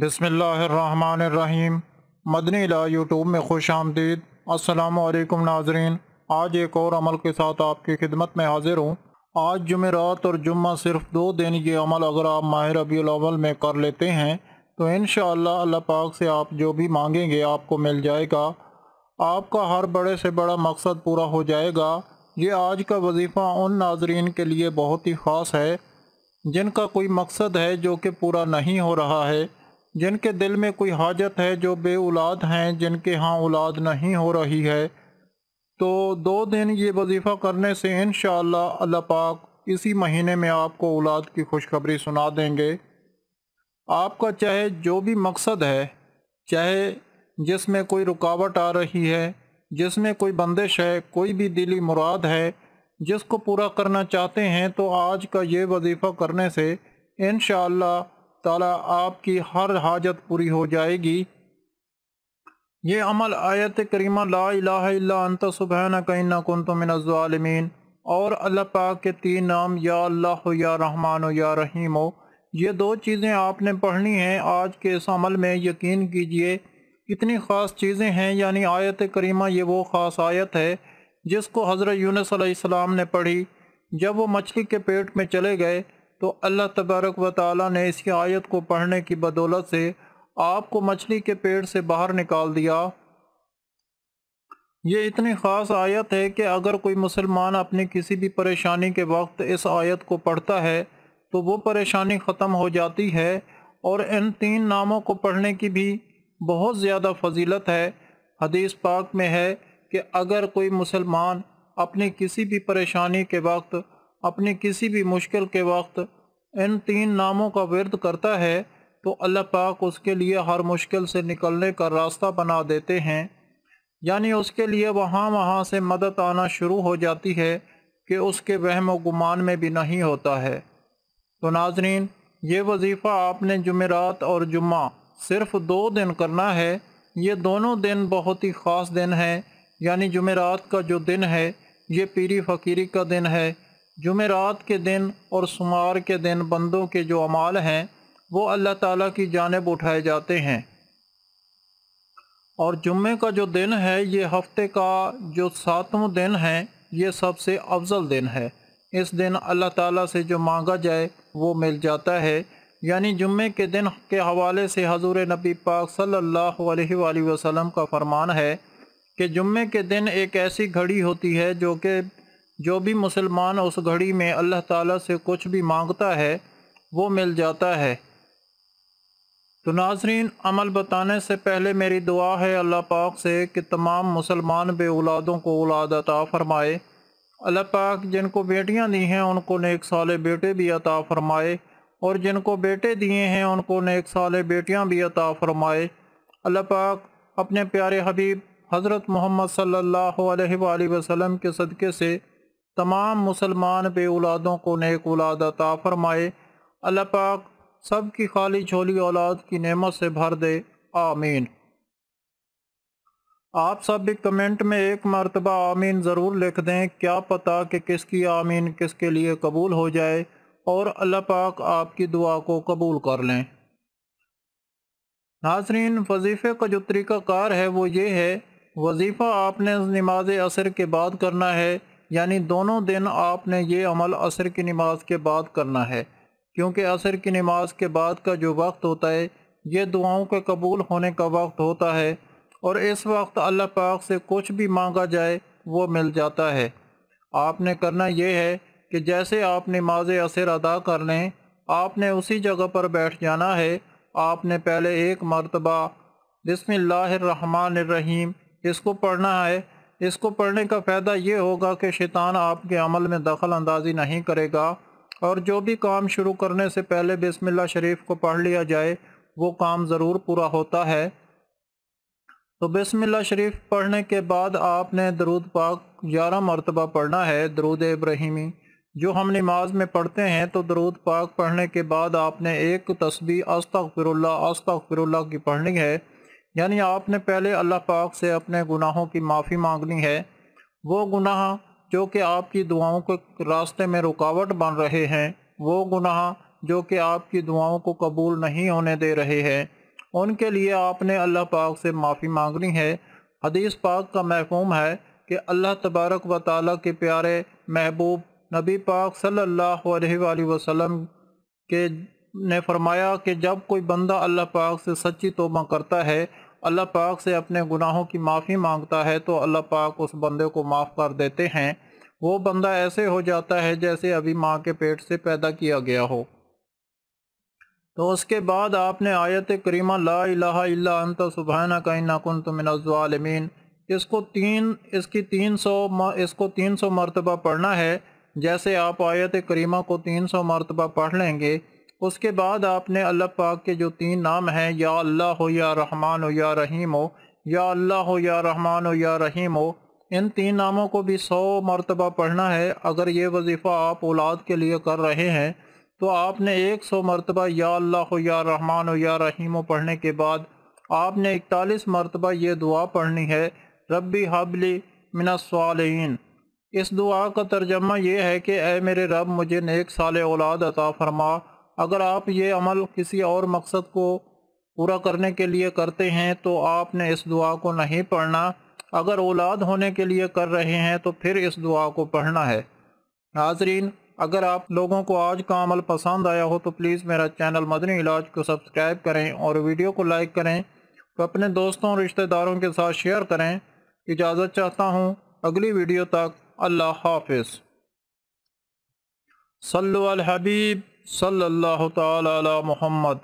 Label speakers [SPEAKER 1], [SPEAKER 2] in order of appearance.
[SPEAKER 1] بسم اللہ الرحمن الرحیم۔ مدنی لا یوٹیوب میں خوش آمدید۔ السلام علیکم ناظرین، آج ایک اور عمل کے ساتھ آپ کی خدمت میں حاضر ہوں۔ آج جمعرات اور جمعہ صرف 2 دن یہ عمل اگر آپ ماہ ربیع الاول میں کر لیتے ہیں تو انشاءاللہ اللہ پاک سے آپ جو بھی مانگیں گے آپ کو مل جائے گا۔ آپ کا ہر بڑے سے بڑا مقصد پورا ہو جائے گا۔ یہ آج کا وظیفہ ان ناظرین کے لیے بہت ہی خاص ہے جن کا کوئی مقصد ہے جو کہ پورا نہیں ہو رہا ہے، جن کے دل میں کوئی حاجت ہے، جو بے اولاد ہیں، جن کے ہاں اولاد نہیں ہو رہی ہے۔ تو 2 دن یہ وظیفہ کرنے سے انشاءاللہ اللہ پاک اسی مہینے میں آپ کو اولاد کی خوشخبری سنا دیں گے۔ آپ کا چاہے جو بھی مقصد ہے، چاہے جس میں کوئی رکاوٹ آ رہی ہے، جس میں کوئی بندش ہے، کوئی بھی دلی مراد ہے جس کو پورا کرنا چاہتے ہیں، تو آج کا یہ وظیفہ کرنے سے انشاءاللہ تعالیٰ آپ کی ہر حاجت پوری ہو جائے گی۔ یہ عمل آیت کریمہ لا الہ الا انت سبحانک انی کنت من الظالمین اور اللہ پاک کے 3 نام یا اللہ یا رحمان یا رحیم، یہ 2 چیزیں آپ نے پڑھنی ہیں آج کے اس عمل میں۔ یقین کیجئے اتنی خاص چیزیں ہیں، یعنی آیت کریمہ یہ وہ خاص آیت ہے جس کو حضرت یونس علیہ السلام نے پڑھی جب وہ مچھلی کے پیٹ میں چلے گئے، تو اللہ تبارک و تعالیٰ نے اسی آیت کو پڑھنے کی بدولت سے آپ کو مچھلی کے پیٹ سے باہر نکال دیا۔ یہ اتنی خاص آیت ہے کہ اگر کوئی مسلمان اپنی کسی بھی پریشانی کے وقت اس آیت کو پڑھتا ہے تو وہ پریشانی ختم ہو جاتی ہے، اور ان 3 ناموں کو پڑھنے کی بھی بہت زیادہ فضیلت ہے۔ حدیث پاک میں ہے کہ اگر کوئی مسلمان اپنی کسی بھی پریشانی کے وقت، اپنی کسی بھی مشکل کے وقت ان 3 ناموں کا ورد کرتا ہے تو اللہ پاک اس کے لیے ہر مشکل سے نکلنے کا راستہ بنا دیتے ہیں، یعنی اس کے لیے وہاں سے مدد آنا شروع ہو جاتی ہے کہ اس کے وہم و گمان میں بھی نہیں ہوتا ہے۔ تو ناظرین، یہ وظیفہ آپ نے جمعرات اور جمعہ صرف 2 دن کرنا ہے۔ یہ دونوں دن بہت ہی خاص دن ہیں، یعنی جمعرات کا جو دن ہے یہ پیری فقیری کا دن ہے۔ جمعرات کے دن اور سمار کے دن بندوں کے جو اعمال ہیں وہ اللہ تعالیٰ کی جانب اٹھائے جاتے ہیں، اور جمعے کا جو دن ہے یہ ہفتے کا جو 7واں دن ہے، یہ سب سے افضل دن ہے۔ اس دن اللہ تعالیٰ سے جو مانگا جائے وہ مل جاتا ہے، یعنی جمعے کے دن کے حوالے سے حضور نبی پاک صلی اللہ علیہ وآلہ وسلم کا فرمان ہے کہ جمعے کے دن ایک ایسی گھڑی ہوتی ہے جو بھی مسلمان اس گھڑی میں اللہ تعالیٰ سے کچھ بھی مانگتا ہے وہ مل جاتا ہے۔ تو ناظرین، عمل بتانے سے پہلے میری دعا ہے اللہ پاک سے کہ تمام مسلمان بے اولادوں کو اولاد عطا فرمائے۔ اللہ پاک جن کو بیٹیاں دی ہیں ان کو نیک صالح بیٹے بھی عطا فرمائے، اور جن کو بیٹے دیے ہیں ان کو نیک صالح بیٹیاں بھی عطا فرمائے۔ اللہ پاک اپنے پیارے حبیب حضرت محمد صلی اللہ علیہ وآلہ وسلم کے صدقے سے تمام مسلمان بے اولادوں کو نیک اولاد عطا فرمائے۔ اللہ پاک سب کی خالی جھولی اولاد کی نعمت سے بھر دے، آمین۔ آپ سب بھی کمنٹ میں 1 مرتبہ آمین ضرور لکھ دیں، کیا پتہ کہ کس کی آمین کس کے لیے قبول ہو جائے، اور اللہ پاک آپ کی دعا کو قبول کر لیں۔ ناظرین، وظیفے کا جو طریقہ کار ہے وہ یہ ہے، وظیفہ آپ نے نماز عصر کے بعد کرنا ہے، یعنی دونوں دن آپ نے یہ عمل عصر کی نماز کے بعد کرنا ہے، کیونکہ عصر کی نماز کے بعد کا جو وقت ہوتا ہے یہ دعاؤں کے قبول ہونے کا وقت ہوتا ہے، اور اس وقت اللہ پاک سے کچھ بھی مانگا جائے وہ مل جاتا ہے۔ آپ نے کرنا یہ ہے کہ جیسے آپ نماز عصر ادا کر لیں، آپ نے اسی جگہ پر بیٹھ جانا ہے۔ آپ نے پہلے 1 مرتبہ بسم اللہ الرحمن الرحیم اس کو پڑھنا ہے۔ اس کو پڑھنے کا فائدہ یہ ہوگا کہ شیطان آپ کے عمل میں دخل اندازی نہیں کرے گا، اور جو بھی کام شروع کرنے سے پہلے بسم اللہ شریف کو پڑھ لیا جائے وہ کام ضرور پورا ہوتا ہے۔ تو بسم اللہ شریف پڑھنے کے بعد آپ نے درود پاک 11 مرتبہ پڑھنا ہے، درود ابراہیمی جو ہم نماز میں پڑھتے ہیں۔ تو درود پاک پڑھنے کے بعد آپ نے 1 تسبیح استغفر اللہ کی پڑھنی ہے، یعنی آپ نے پہلے اللہ پاک سے اپنے گناہوں کی معافی مانگنی ہے، وہ گناہ جو کہ آپ کی دعاؤں کے راستے میں رکاوٹ بن رہے ہیں، وہ گناہ جو کہ آپ کی دعاؤں کو قبول نہیں ہونے دے رہے ہیں، ان کے لیے آپ نے اللہ پاک سے معافی مانگنی ہے۔ حدیث پاک کا مفہوم ہے کہ اللہ تبارک و تعالیٰ کے پیارے محبوب نبی پاک صلی اللہ علیہ وآلہ وسلم کے نے فرمایا کہ جب کوئی بندہ اللہ پاک سے سچی توبہ کرتا ہے، اللہ پاک سے اپنے گناہوں کی معافی مانگتا ہے، تو اللہ پاک اس بندے کو معاف کر دیتے ہیں۔ وہ بندہ ایسے ہو جاتا ہے جیسے ابھی ماں کے پیٹ سے پیدا کیا گیا ہو۔ تو اس کے بعد آپ نے آیت کریمہ لا الہ الا انت سبحانک انی کنت من الظالمین اس کو 300 مرتبہ پڑھنا ہے۔ جیسے آپ آیت کریمہ کو 300 مرتبہ پڑھ لیں گے، اس کے بعد آپ نے اللہ پاک کے جو 3 نام ہیں، یا اللہ ہو، یا رحمان ہو، یا رحیم ہو، یا اللہ ہو، یا رحمان ہو، یا رحیم ہو، ان 3 ناموں کو بھی 100 مرتبہ پڑھنا ہے۔ اگر یہ وظیفہ آپ اولاد کے لیے کر رہے ہیں تو آپ نے 100 مرتبہ یا اللہ ہو، یا رحمان ہو، یا رحیم ہو پڑھنے کے بعد آپ نے 41 مرتبہ یہ دعا پڑھنی ہے، ربی حب لی من الصالحین۔ اس دعا کا ترجمہ یہ ہے کہ اے میرے رب مجھے نیک صالح اولاد عطا فرما۔ اگر آپ یہ عمل کسی اور مقصد کو پورا کرنے کے لیے کرتے ہیں تو آپ نے اس دعا کو نہیں پڑھنا۔ اگر اولاد ہونے کے لیے کر رہے ہیں تو پھر اس دعا کو پڑھنا ہے۔ ناظرین، اگر آپ لوگوں کو آج کا عمل پسند آیا ہو تو پلیز میرا چینل مدنی علاج کو سبسکرائب کریں اور ویڈیو کو لائک کریں، تو اپنے دوستوں اور رشتہ داروں کے ساتھ شیئر کریں۔ اجازت چاہتا ہوں، اگلی ویڈیو تک اللہ حافظ۔ صلو علی الحبیب صلی اللہ تعالی علی محمد۔